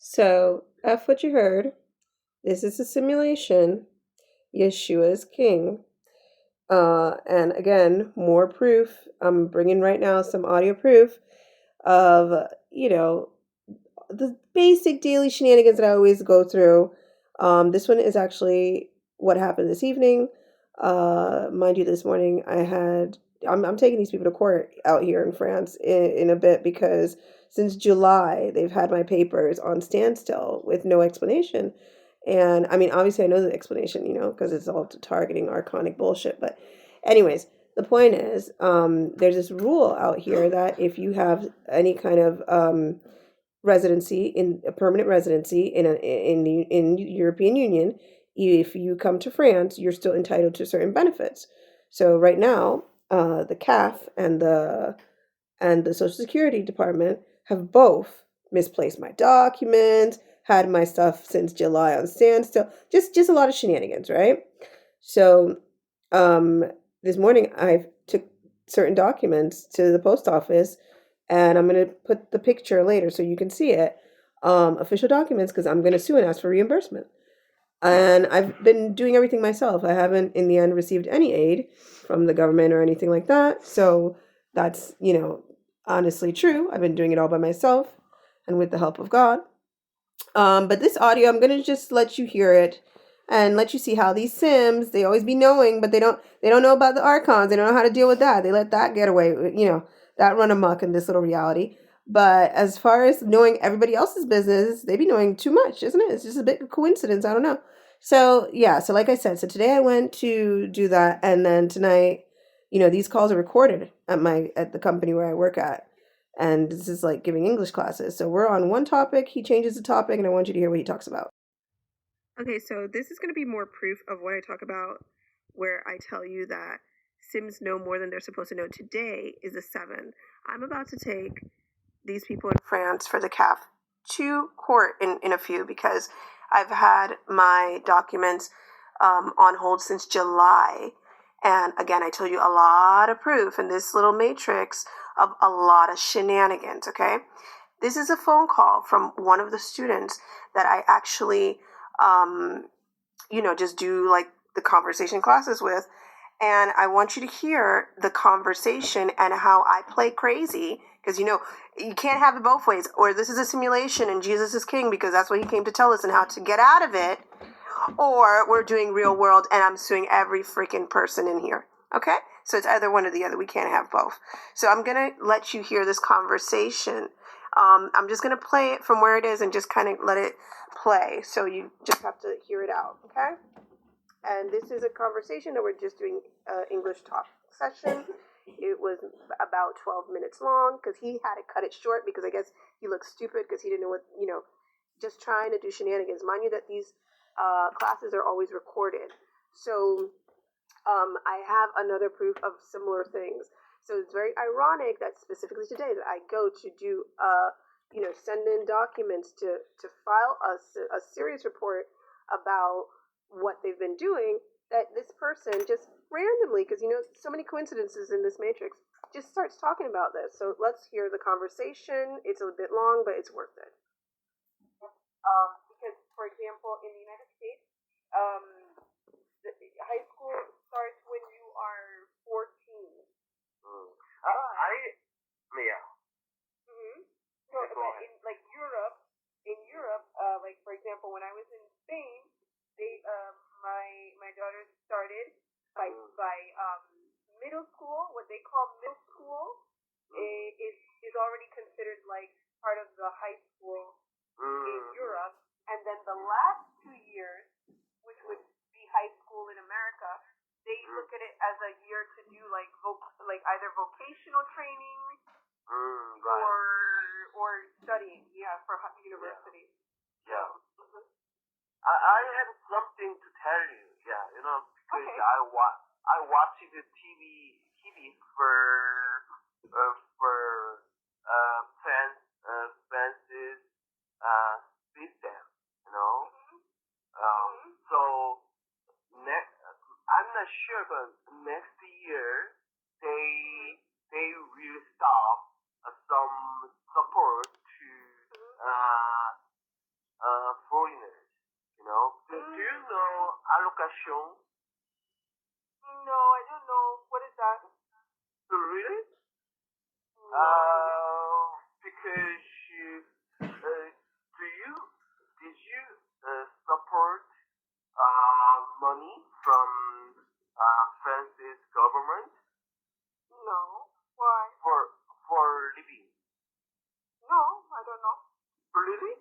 So, F what you heard. This is a simulation. Yeshua is king. And again, more proof. I'm bringing right now some audio proof of, the basic daily shenanigans that I always go through. This one is actually what happened this evening. Mind you, this morning I'm taking these people to court out here in France in a bit because since July they've had my papers on standstill with no explanation. And I mean, obviously I know the explanation, because it's all targeting archonic bullshit. But anyways, the point is, there's this rule out here that if you have any kind of residency in a permanent residency in European Union, if you come to France, you're still entitled to certain benefits. So right now, the CAF and the Social Security Department have both misplaced my documents, had my stuff since July on standstill, just a lot of shenanigans, right? So, um, this morning I took certain documents to the post office, and I'm gonna put the picture later so you can see it. Official documents because I'm gonna sue and ask for reimbursement. And I've been doing everything myself. I haven't, in the end, received any aid from the government or anything like that. So that's, honestly true. I've been doing it all by myself and with the help of God. But this audio, I'm gonna just let you hear it and let you see how these Sims, they always be knowing, but they don't know about the archons. They don't know how to deal with that. They let that get away, that run amok in this little reality. But as far as knowing everybody else's business, they be knowing too much, isn't it? It's just a bit of coincidence. I don't know. So yeah, so like I said, so today I went to do that, and then tonight, these calls are recorded at the company where I work at. And this is like giving English classes. So we're on one topic, he changes the topic, and I want you to hear what he talks about. Okay, so this is going to be more proof of what I talk about, where I tell you that Sims know more than they're supposed to know. Today is the 7th. I'm about to take these people in France for the CAF to court in a few because I've had my documents on hold since July. And again, I told you a lot of proof in this little matrix of a lot of shenanigans, okay? This is a phone call from one of the students that I actually, just do like the conversation classes with. And I want you to hear the conversation and how I play crazy. Because, you can't have it both ways. Or this is a simulation and Jesus is king because that's what he came to tell us and how to get out of it. Or we're doing real world and I'm suing every freaking person in here. Okay? So it's either one or the other. We can't have both. So I'm going to let you hear this conversation. I'm just going to play it from where it is and just kind of let it play. So you just have to hear it out. Okay? And this is a conversation that we're just doing English talk session. It was about 12 minutes long because he had to cut it short because I guess he looked stupid because he didn't know what, just trying to do shenanigans. Mind you that these classes are always recorded. So I have another proof of similar things. So it's very ironic that specifically today that I go to do, send in documents to file a serious report about what they've been doing, that this person just randomly, because so many coincidences in this matrix, just starts talking about this. So let's hear the conversation. It's a bit long, but it's worth it. Because, for example, in the United States, the high school starts when you are 14. Yeah. Mm-hmm. So, in Europe, like for example, when I was in Spain, they my daughter started by middle school. What they call middle school is already considered like part of the high school in Europe, and then the last 2 years, which would be high school in America, they look at it as a year to do like either vocational training or studying, for university. Yeah. I have something to tell you, because Okay. I watch the TV for France's system, So I'm not sure, but next year they will stop some support to allocation. No, I don't know. What is that? Really? No, I don't know. Because did you support money from France's government No. Why? for living? No, I don't know. Really?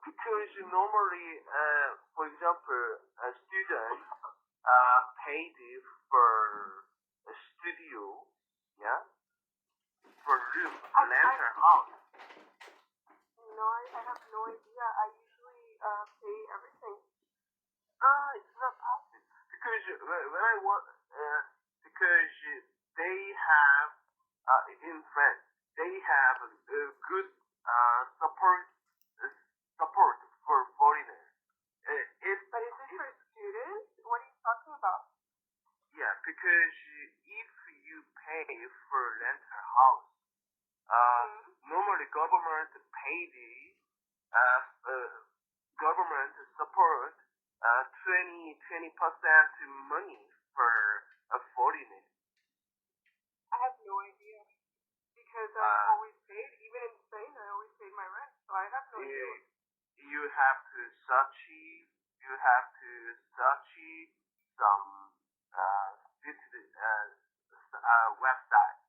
Because normally, for example, a student paid for a studio, yeah, for room, rental house. No, I have no idea. I usually pay everything. It's not possible because when I want, because they have in France they have a good support support for foreigners. But is this for students? What are you talking about? Yeah, because if you pay for rental house, normally government pay the government support 20% money for a foreigner. I have no idea. Because I always paid, even in Spain, I always paid my rent. So I have no idea. You have to search some website.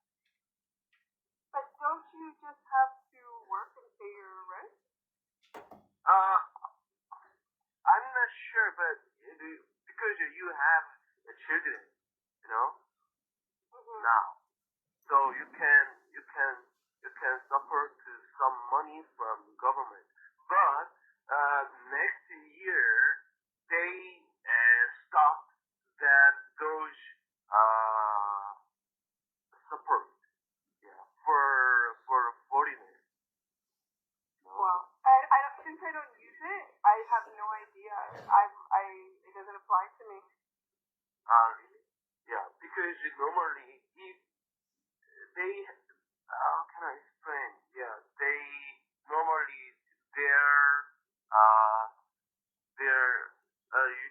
But don't you just have to work and pay your rent? I'm not sure, but because you have children, you know, now, so you can support some money from government, but next year they stop that those support, yeah, for foreigners. Wow. I don't, since I don't use it, I have no idea. It doesn't apply to me. Really? Yeah, because normally if they, how can I explain? Yeah, they normally their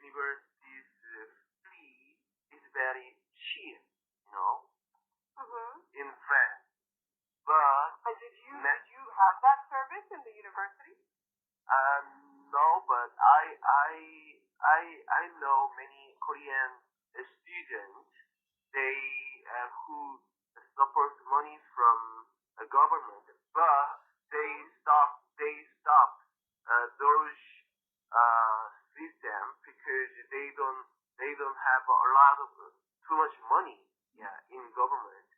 university's fee is very cheap, you know, in France. But And did you have that service in the university? no, but I know many Korean students they who support money from the government, but they stop those system because they don't have a lot of too much money, yeah, in government.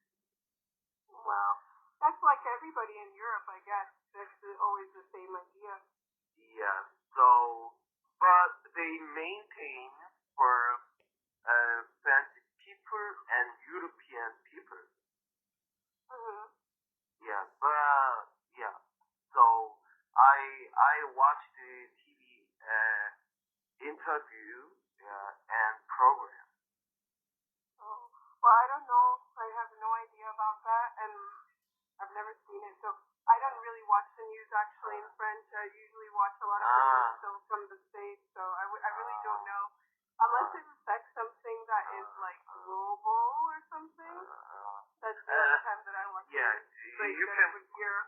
Wow. That's like everybody in Europe, I guess. That's always the same idea. Yeah, so but they maintain for French people and European people. Yeah, but yeah. So I watched the TV interview and program. Oh. Well, I don't know. I have no idea about that, and I've never seen it. So I don't really watch the news actually in French. I usually watch a lot of videos still from the States, so I really don't know. Unless it affects something that is like global or something. That's the only time that I watch it. Like you that can over here.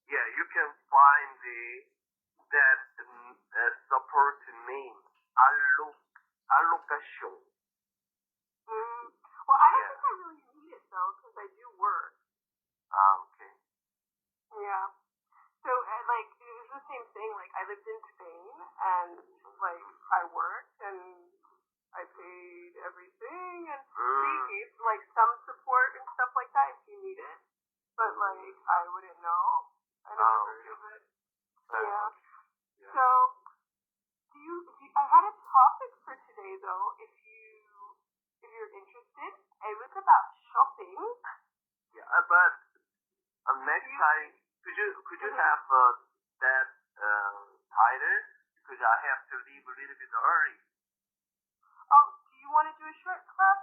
yeah you can find that support name allocation. Well, I don't think I really need it though, because I do work. Okay. Yeah. So, like, it was the same thing. Like, I lived in Spain, and, like, I worked, and I paid everything, and they gave, like, some support and stuff like that if you need it. But, like, I wouldn't know. I never heard of it. Yeah. So, I had a topic for today, though, if you're interested. It was about shopping. Yeah, but next time, could you have that title? Because I have to leave a little bit early. Oh, do you want to do a short class